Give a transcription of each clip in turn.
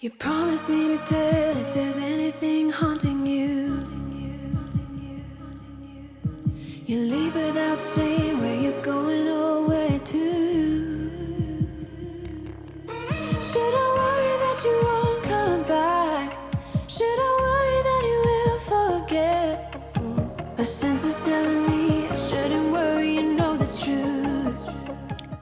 You promised me to tell if there's anything haunting you. You leave without saying where you're going or where to. Should I worry that you won't come back? Should I worry that you will forget? My sense is telling me I shouldn't worry, you know the truth.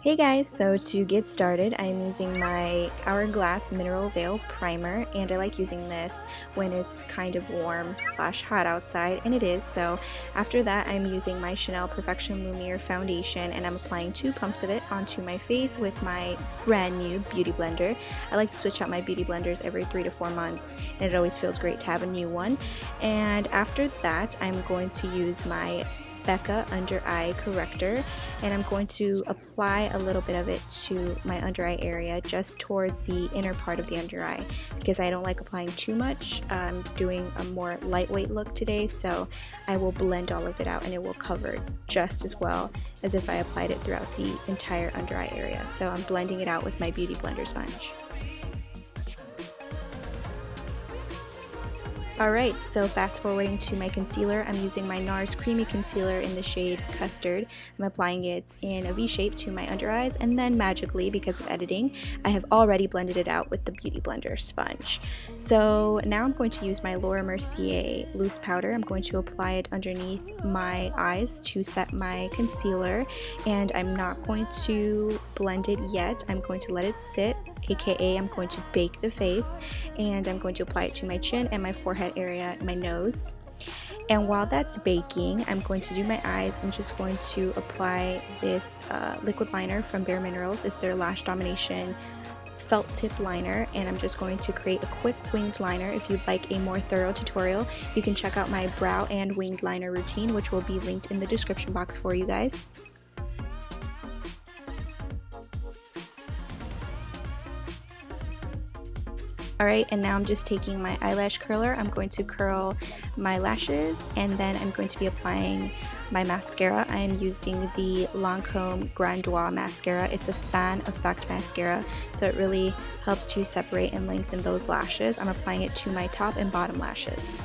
Hey guys, so to get started, I'm using my Hourglass Mineral Veil Primer, and I like using this when it's kind of warm / hot outside, and it is. So after that, I'm using my Chanel Perfection Lumiere Foundation, and I'm applying 2 pumps of it onto my face with my brand new Beauty Blender. I like to switch out my Beauty Blenders every 3 to 4 months, and it always feels great to have a new one. And after that, I'm going to use my Becca under eye corrector, and I'm going to apply a little bit of it to my under eye area, just towards the inner part of the under eye, because I don't like applying too much. I'm doing a more lightweight look today, so I will blend all of it out and it will cover just as well as if I applied it throughout the entire under eye area. So I'm blending it out with my Beauty Blender sponge. Alright, so fast forwarding to my concealer, I'm using my NARS Creamy Concealer in the shade Custard. I'm applying it in a V shape to my under eyes, and then magically, because of editing, I have already blended it out with the Beauty Blender sponge. So now I'm going to use my Mercier loose powder. I'm going to apply it underneath my eyes to set my concealer, and I'm not going to blend it yet. I'm going to let it sit, aka I'm going to bake the face, and I'm going to apply it to my chin and my forehead area, my nose. And while that's baking, I'm going to do my eyes. I'm just going to apply this liquid liner from Bare Minerals. It's their Lash Domination felt tip liner, and I'm just going to create a quick winged liner. If you'd like a more thorough tutorial, you can check out my brow and winged liner routine, which will be linked in the description box for you guys. Alright, and now I'm just taking my eyelash curler. I'm going to curl my lashes, and then I'm going to be applying my mascara. I am using the Lancome Grandiose mascara. It's a fan effect mascara, so it really helps to separate and lengthen those lashes. I'm applying it to my top and bottom lashes.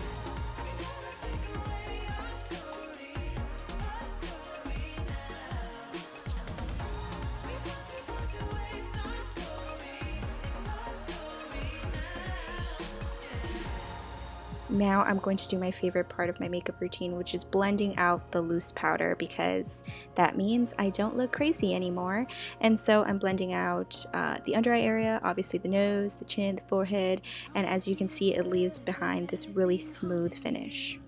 Now I'm going to do my favorite part of my makeup routine, which is blending out the loose powder, because that means I don't look crazy anymore. And so I'm blending out the under eye area, obviously the nose, the chin, the forehead, and as you can see, it leaves behind this really smooth finish.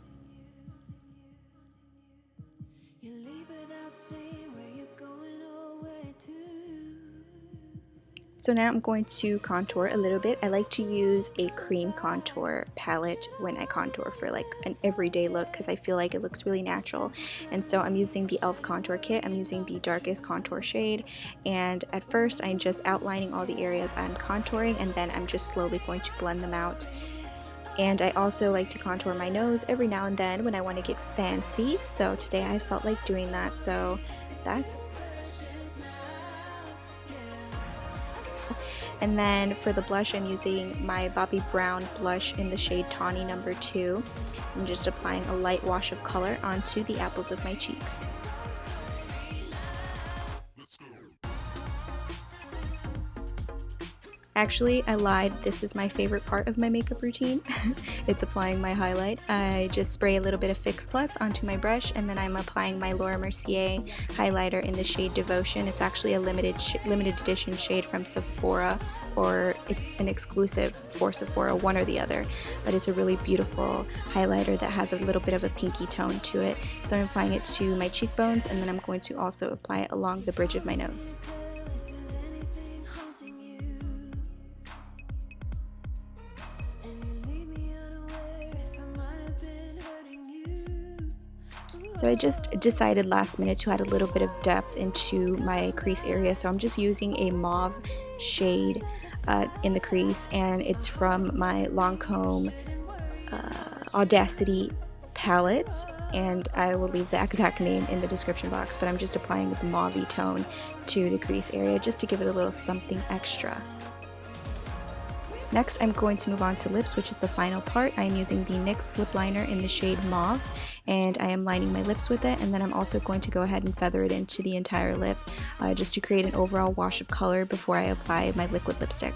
So now I'm going to contour a little bit. I like to use a cream contour palette when I contour for like an everyday look, because I feel like it looks really natural. And so I'm using the e.l.f. contour kit. I'm using the darkest contour shade, and at first I'm just outlining all the areas I'm contouring, and then I'm just slowly going to blend them out. And I also like to contour my nose every now and then when I want to get fancy, so today I felt like doing that, so that's. And then for the blush, I'm using my Bobbi Brown blush in the shade Tawny No. 2. I'm just applying a light wash of color onto the apples of my cheeks. Actually, I lied. This is my favorite part of my makeup routine. It's applying my highlight. I just spray a little bit of Fix Plus onto my brush, and then I'm applying my Mercier highlighter in the shade Devotion. It's actually a limited edition shade from Sephora, or it's an exclusive for Sephora, one or the other. But it's a really beautiful highlighter that has a little bit of a pinky tone to it. So I'm applying it to my cheekbones, and then I'm going to also apply it along the bridge of my nose. So I just decided last minute to add a little bit of depth into my crease area, so I'm just using a mauve shade in the crease, and it's from my Lancome Audacity palette, and I will leave the exact name in the description box, but I'm just applying the mauve tone to the crease area just to give it a little something extra. Next, I'm going to move on to lips, which is the final part. I am using the NYX lip liner in the shade Mauve, and I am lining my lips with it, and then I'm also going to go ahead and feather it into the entire lip just to create an overall wash of color before I apply my liquid lipstick.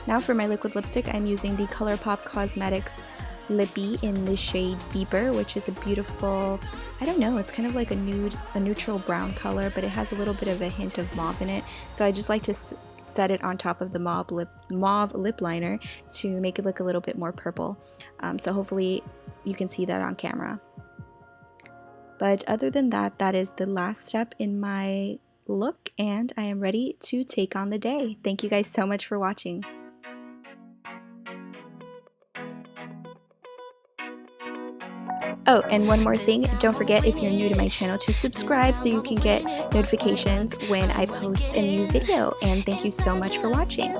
Now for my liquid lipstick, I'm using the ColourPop Cosmetics Lippy in the shade Beeper, which is a beautiful, I don't know, it's kind of like a neutral brown color, but it has a little bit of a hint of mauve in it. So I just like to set it on top of the mauve lip liner to make it look a little bit more purple. So hopefully you can see that on camera. But other than that, that is the last step in my look, and I am ready to take on the day. Thank you guys so much for watching. Oh, and one more thing, don't forget if you're new to my channel to subscribe so you can get notifications when I post a new video. And thank you so much for watching.